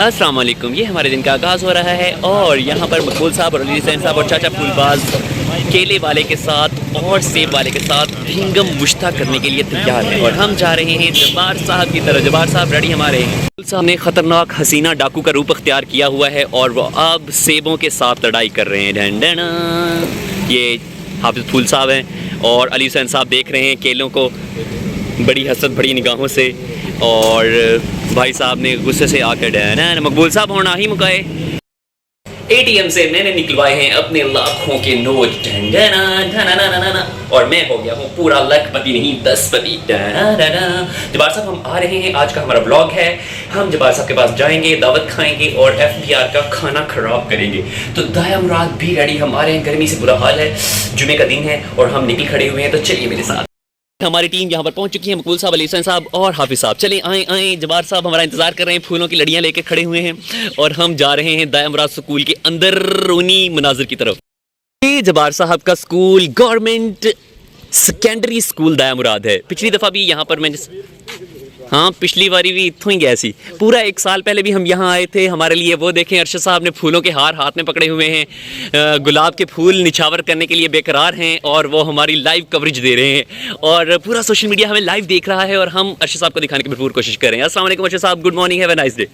अस्सलाम वालेकुम। ये हमारे दिन का आगाज़ हो रहा है और यहाँ पर मकबूल साहब और अली हुसैन साहब और चाचा फूलबाज केले वाले के साथ और सेब वाले के साथ हिंगम मुश्ता करने के लिए तैयार हैं और हम जा रहे हैं जब्बार साहब की तरफ। जब्बार साहब रेडी हमारे हैं। फूल साहब ने ख़तरनाक हसीना डाकू का रूप अख्तियार किया हुआ है और वो अब सेबों के साथ लड़ाई कर रहे हैं। ढंढना ये हाफिज़ फूल साहब हैं और अली हुसैन साहब देख रहे हैं केलों को बड़ी हसरत बड़ी निगाहों से और भाई साहब ने गुस्से से आकर डना मकबूल साहब होना ही मुकाए। ATM से मैंने निकलवाए हैं अपने लाखों के नोट और मैं हो गया हूँ पूरा लखपति नहीं 10पति। जब्बार साहब हम आ रहे हैं, आज का हमारा ब्लॉग है। हम जब्बार साहब के पास जाएंगे, दावत खाएंगे और FBR का खाना खराब करेंगे। तो दाया मुराद भी रेडी हम आ रहे हैं। गर्मी से बुरा हाल है, जुमे का दिन है और हम निकल खड़े हुए हैं। तो चलिए मेरे साथ। हमारी टीम यहाँ पर पहुँच चुकी है। मकबूल साहब, अली हुसैन साहब और हाफिज़ साहब। चलें आए आए। जब्बार साहब हमारा इंतज़ार कर रहे हैं, फूलों की लड़ियाँ लेके खड़े हुए हैं और हम जा रहे हैं दाया मुराद स्कूल के अंदरूनी मनाजिर की तरफ। ये जब्बार साहब का स्कूल गवर्नमेंट सेकेंडरी स्कूल दाया मुराद है। पिछली दफ़ा भी यहाँ पर मैं पिछली बारी भी इतों ही गए सी। पूरा 1 साल पहले भी हम यहाँ आए थे। हमारे लिए वो देखें अरशद साहब ने फूलों के हार हाथ में पकड़े हुए हैं। गुलाब के फूल निछावर करने के लिए बेकरार हैं और वो हमारी लाइव कवरेज दे रहे हैं और पूरा सोशल मीडिया हमें लाइव देख रहा है और हम अरशद साहब को दिखाने की भरपूर कोशिश कर रहे हैं। अस्सलाम वालेकुम अरशद साहब, good morning, have a nice day.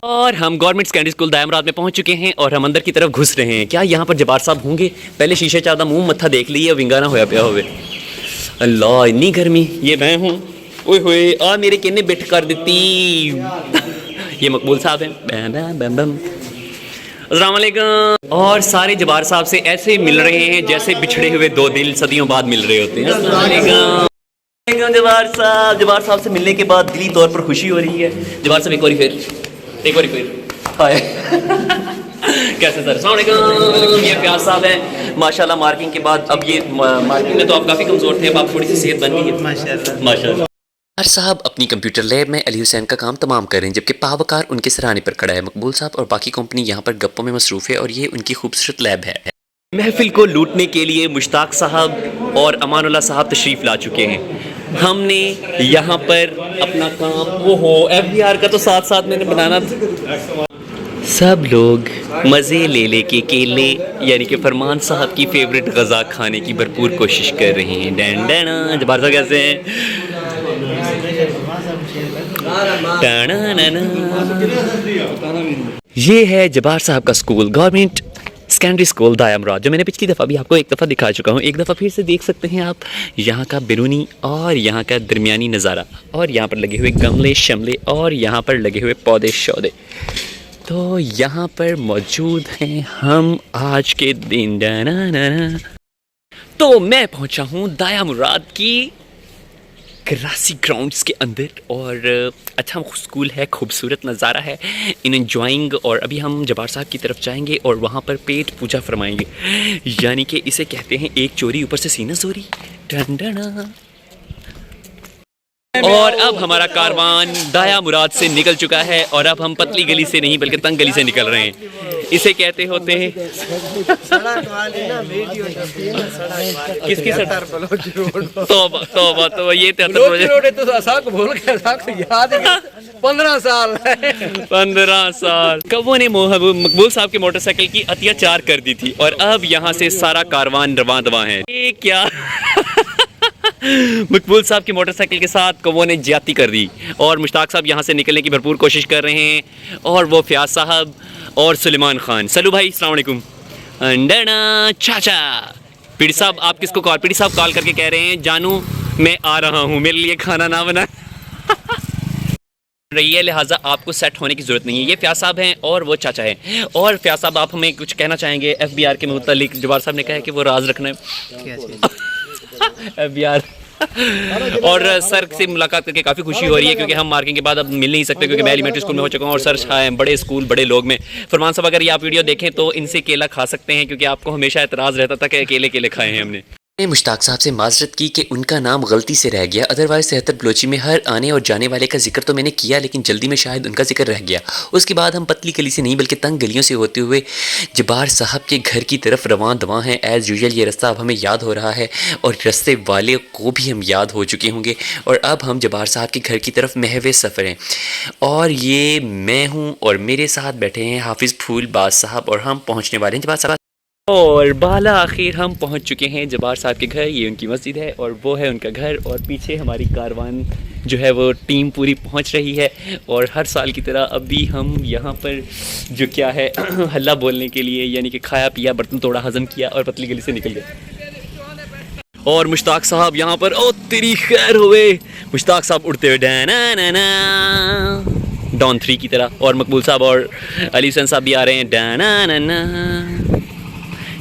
और हम गवर्नमेंट सेकेंडरी स्कूल दाया मुराद में पहुँच चुके हैं और हम अंदर की तरफ घुस रहे हैं। क्या यहाँ पर जब्बार साहब होंगे? पहले शीशे चाहता मुँह मत्था देख लिए, विंगा ना होया पिया हुए। अल्लाह इन्नी गर्मी। ये मैं हूँ, ओए होए आ मेरे किन्ने बिठ कर दी। ये मकबूल साहब हैं। बम बम। अस्सलाम वालेकुम। और सारे जब्बार साहब से ऐसे मिल रहे हैं जैसे बिछड़े हुए 2 दिल सदियों बाद मिल रहे होते हैं। अस्सलाम वालेकुम जब्बार साहब से मिलने के बाद दिली तौर पर खुशी हो रही है। जब्बार साहब एक बार फिर हाय कैसे सर? अस्सलाम वालेकुम। ये प्याज साहब हैं माशाल्लाह। मार्किंग के बाद अब ये मार्किंग में तो आप काफ़ी कमज़ोर थे, अब आप थोड़ी सी सेहत बन गई है माशाल्लाह। हर साहब अपनी कंप्यूटर लैब में अली हुसैन का काम तमाम कर रहे हैं जबकि पावकार उनके सराहने पर खड़ा है। मकबूल साहब और बाकी कंपनी यहाँ पर गप्पों में मसरूफ़ है और ये उनकी खूबसूरत लैब है। महफिल को लूटने के लिए मुश्ताक साहब और अमानुल्लाह साहब तशरीफ़ ला चुके हैं। हमने यहाँ पर अपना काम FBR का तो साथ साथ मैंने बनाना था। सब लोग मज़े ले लेके केले यानी कि फरमान साहब की फेवरेट गज़ा खाने की भरपूर कोशिश कर रहे हैं। डैन जब्बार साहब कैसे हैं? ये है जब्बार साहब का स्कूल, गवर्नमेंट सेकेंडरी स्कूल दाया मुराद, जो मैंने पिछली दफ़ा भी आपको एक दफ़ा दिखा चुका हूँ। एक दफ़ा फिर से देख सकते हैं आप यहाँ का बैरूनी और यहाँ का दरमियानी नज़ारा और यहाँ पर लगे हुए गमले शमले और यहाँ पर लगे हुए पौधे शौधे। तो यहाँ पर मौजूद हैं हम आज के दिन। तो मैं पहुँचा हूँ दाया मुराद की करासी ग्राउंड्स के अंदर और अच्छा स्कूल है, खूबसूरत नज़ारा है, इन एंजॉइंग। और अभी हम जब्बार साहब की तरफ जाएंगे और वहाँ पर पेट पूजा फरमाएंगे, यानी कि इसे कहते हैं एक चोरी ऊपर से सीना चोरी। टंडना। और अब हमारा कारवान दाया मुराद से निकल चुका है और अब हम पतली गली से नहीं बल्कि तंग गली से निकल रहे हैं। इसे कहते होते हैं किसकी सड़क? तो ये 15 साल कबों ने मकबूल साहब के मोटरसाइकिल की अत्याचार कर दी थी और अब यहाँ से सारा कारवान रवां दवा है। ये क्या मकबूल साहब की मोटरसाइकिल के साथ कौवों ने ज्यादती कर दी और मुश्ताक साहब यहाँ से निकलने की भरपूर कोशिश कर रहे हैं और वो फयाज साहब और सुलेमान खान। सलू भाई अस्सलाम वालेकुम। अंडना चाचा पीड़ी साहब, आप किसको कॉल? पीड़ी साहब कॉल करके कह रहे हैं जानू मैं आ रहा हूँ, मेरे लिए खाना ना बना रही है, लिहाजा आपको सेट होने की ज़रूरत नहीं है। ये फयाज साहब हैं और वो चाचा हैं। और फयाज साहब आप हमें कुछ कहना चाहेंगे FBR के मुतालिक? जब्बार साहब ने कहा है कि वो राज रखना है FBR। और सर से मुलाकात करके काफ़ी खुशी हो रही है क्योंकि हम मार्किंग के बाद अब मिल नहीं सकते क्योंकि मैं एलिमेंट्री स्कूल में हो चुका हूँ और सर हैं बड़े स्कूल बड़े लोग में। फरमान साहब अगर ये आप वीडियो देखें तो इनसे केला खा सकते हैं क्योंकि आपको हमेशा एतराज़ रहता था कि अकेले केले खाए हैं हमने। मैंने मुश्ताक साहब से माजरत की कि उनका नाम गलती से रह गया, अदरवाइज़ 73 बलोची में हर आने और जाने वाले का जिक्र तो मैंने किया, लेकिन जल्दी में शायद उनका जिक्र रह गया। उसके बाद हम पतली गली से नहीं बल्कि तंग गलियों से होते हुए जब्बार साहब के घर की तरफ रवां दवां हैं। एज़ यूजुअल ये रास्ता अब हमें याद हो रहा है और रास्ते वाले को भी हम याद हो चुके होंगे, और अब हम जब्बार साहब के घर की तरफ महवे सफ़र हैं। और ये मैं हूँ और मेरे साथ बैठे हैं हाफिज़ फूलबाज साहब, और हम पहुँचने वाले हैं जब्बार साहब। और बाला आखिर हम पहुंच चुके हैं जब्बार साहब के घर। ये उनकी मस्जिद है और वो है उनका घर, और पीछे हमारी कारवान जो है वो टीम पूरी पहुंच रही है। और हर साल की तरह अभी हम यहाँ पर जो क्या है हल्ला बोलने के लिए, यानी कि खाया पिया, बर्तन तोड़ा, हज़म किया और पतली गली से निकल गए। और मुश्ताक साहब यहाँ पर, ओ तेरी खैर हुए, मुश्ताक साहब उड़ते हुए डॉन 3 की तरह, और मकबूल साहब और अली हुसैन साहब भी आ रहे हैं।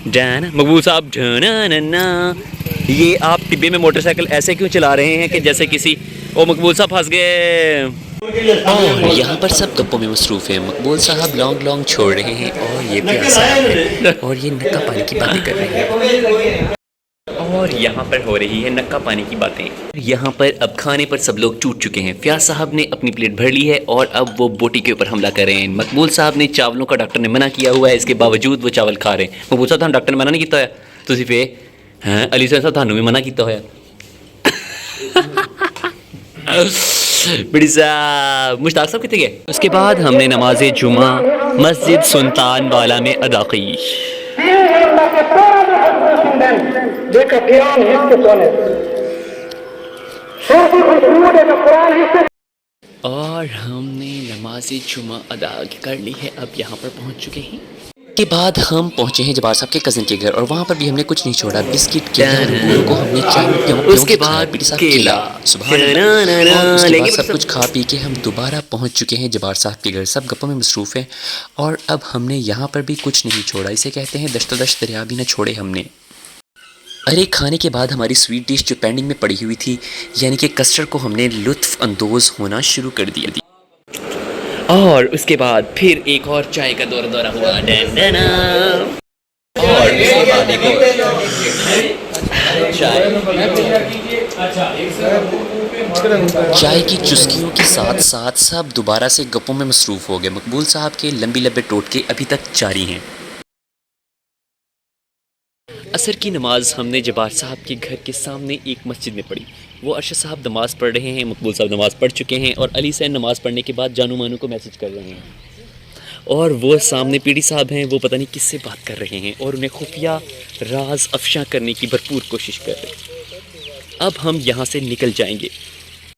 डाना मकबूल साहब डाना। ये आप टिब्बे में मोटरसाइकिल ऐसे क्यों चला रहे हैं कि जैसे किसी, ओ मकबूल साहब फंस गए। यहाँ पर सब गप्पों में मसरूफ़ हैं। मकबूल साहब लॉन्ग छोड़ रहे हैं और ये प्यासा है और ये नक्का पानी की बातें कर रहे हैं, और यहाँ पर हो रही है नक्का पानी की बातें। यहाँ पर अब खाने पर सब लोग टूट चुके हैं। फयाज साहब ने अपनी प्लेट भर ली है और अब वो बोटी के ऊपर हमला कर रहे हैं। मकबूल साहब ने चावलों का डॉक्टर ने मना किया हुआ है, इसके बावजूद वो चावल खा रहे हैं। मकबूल साहब डॉक्टर ने मना नहीं किया है, तुसी फे हैं अली हुसैन साहब थानू भी मना किया होया। बड़ी साहब मुश्ताक साहब कितने गए। उसके बाद हमने नमाज जुमा मस्जिद सुल्तान वाला में अदा की। और हमने नमाज जुमा अदा कर ली है, अब यहाँ पर पहुँच चुके हैं। के बाद हम पहुँचे हैं जब्बार साहब के कज़न के घर, और वहाँ पर भी हमने कुछ नहीं छोड़ा, बिस्किट केला को हमने उसके बाद केला सुबह सब कुछ खा पी के हम दोबारा पहुँच चुके हैं जब्बार साहब के घर। सब गप्पों में मसरूफ़ हैं और अब हमने यहाँ पर भी कुछ नहीं छोड़ा। इसे कहते हैं दश्त दरिया भी न छोड़े हमने। अरे खाने के बाद हमारी स्वीट डिश जो पेंडिंग में पड़ी हुई थी, यानी कि कस्टर्ड को हमने लुत्फ़ अंदोज होना शुरू कर दिया। और उसके बाद फिर एक और चाय का दौरा हुआ। और उसके बाद एक और चाय की चुस्कियों के साथ साथ सब दोबारा से गप्पों में मसरूफ़ हो गए। मकबूल साहब के लंबी लंबे टोटके अभी तक जारी हैं। असर की नमाज हमने जब्बार साहब के घर के सामने एक मस्जिद में पढ़ी। वो अरशद साहब नमाज़ पढ़ रहे हैं, मकबूल साहब नमाज़ पढ़ चुके हैं, और अली सैन नमाज़ पढ़ने के बाद जानू मानू को मैसेज कर रहे हैं। और वो सामने पीडी साहब हैं, वो पता नहीं किससे बात कर रहे हैं और उन्हें खुफिया राज अफशा करने की भरपूर कोशिश कर रहे हैं। अब हम यहाँ से निकल जाएंगे।